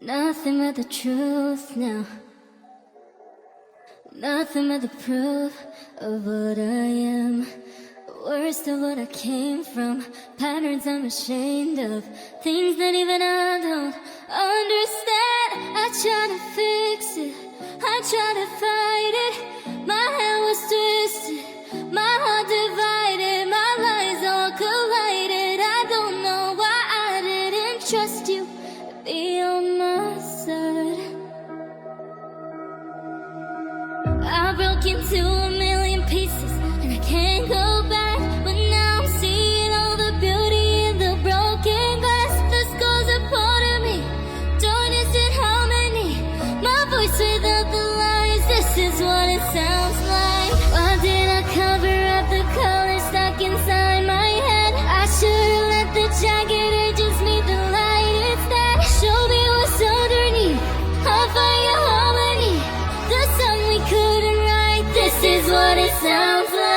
Nothing but the truth now. Nothing but the proof of what I am. Worst of what I came from. Patterns I'm ashamed of. Things that even I don't understand. I try to fix it, I try to fight it. My head was twisted, my heart divided. My lies all collided. I don't know why I didn't trust you to be on my side. I broke into a million pieces and I can't go back. But now I'm seeing all the beauty in the broken glass. The scars are part of me, darkness in harmony. My voice without the lies, this is what it sounds like. Why did I cover up the colors stuck inside my head? I should've let the jagged edges meet the light instead. Show me what's underneath, I'll find your harmony. The song we couldn't write, this is what it sounds like.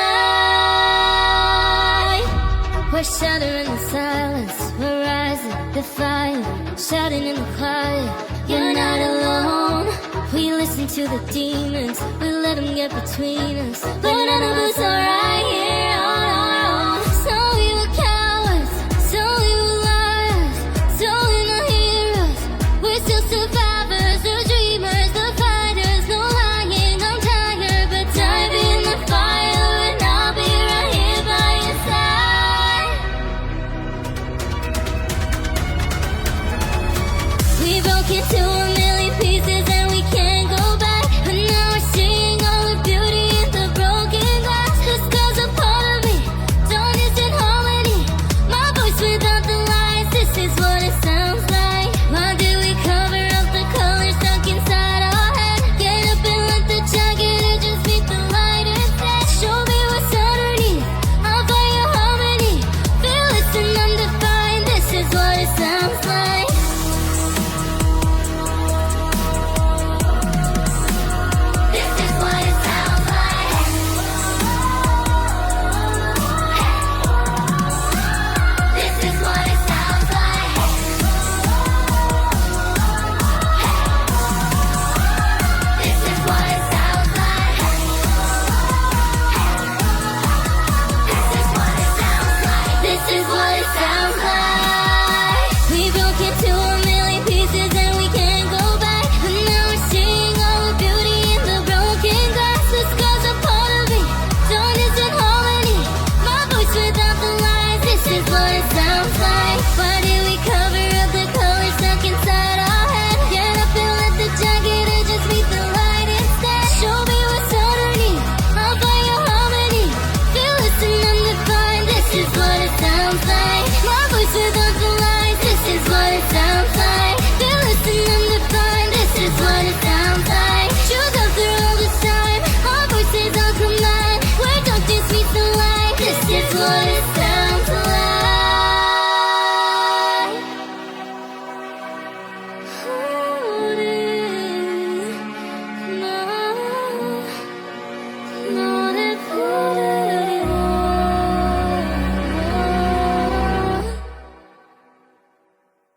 We're shattering the silence, we're rising, defiant, shouting in the quiet. You're not alone. We listen to the demons, we let them get between us. But none of us are right here on our own. So we were cowards, so we were liars, so we're not heroes. We're still survivors, the dreamers, the fighters. No lying, I'm tired, but dive in the fire and I'll be right here by your side. We broke into a